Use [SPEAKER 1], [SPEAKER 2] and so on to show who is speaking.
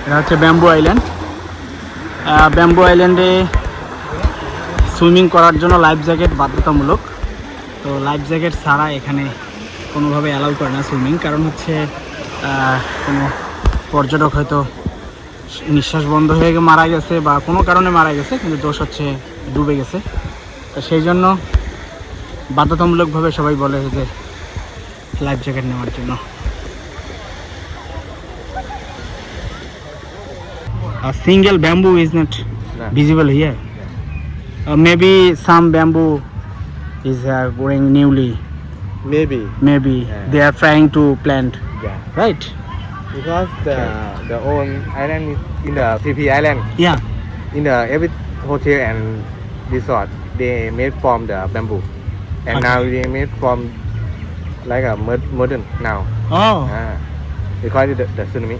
[SPEAKER 1] এটা হচ্ছে bamboo island. Bamboo আইল্যান্ডে সুইমিং করার জন্য লাইফ জ্যাকেট বাধ্যতামূলক। তো লাইফ জ্যাকেট ছাড়া এখানে কোনোভাবে অ্যালাউ করে না সুইমিং, কারণ হচ্ছে কোনো পর্যটক হয়তো নিঃশ্বাস বন্ধ হয়ে মারা গেছে বা কোনো কারণে মারা গেছে, কিন্তু দোষ হচ্ছে ডুবে গেছে। তো সেই জন্য বাধ্যতামূলকভাবে সবাই বলে যে লাইফ জ্যাকেট নেওয়ার জন্য। A single bamboo is not visible here. Maybe some bamboo is growing newly.
[SPEAKER 2] Maybe.
[SPEAKER 1] Maybe
[SPEAKER 2] Yeah.
[SPEAKER 1] they are trying to plant,
[SPEAKER 2] Yeah.
[SPEAKER 1] right?
[SPEAKER 2] Because the own island is in the PP Island.
[SPEAKER 1] Yeah.
[SPEAKER 2] In the every hotel and resort they made from the bamboo, and
[SPEAKER 1] Okay.
[SPEAKER 2] now they made from like a modern now.
[SPEAKER 1] Oh.
[SPEAKER 2] They call it the tsunami.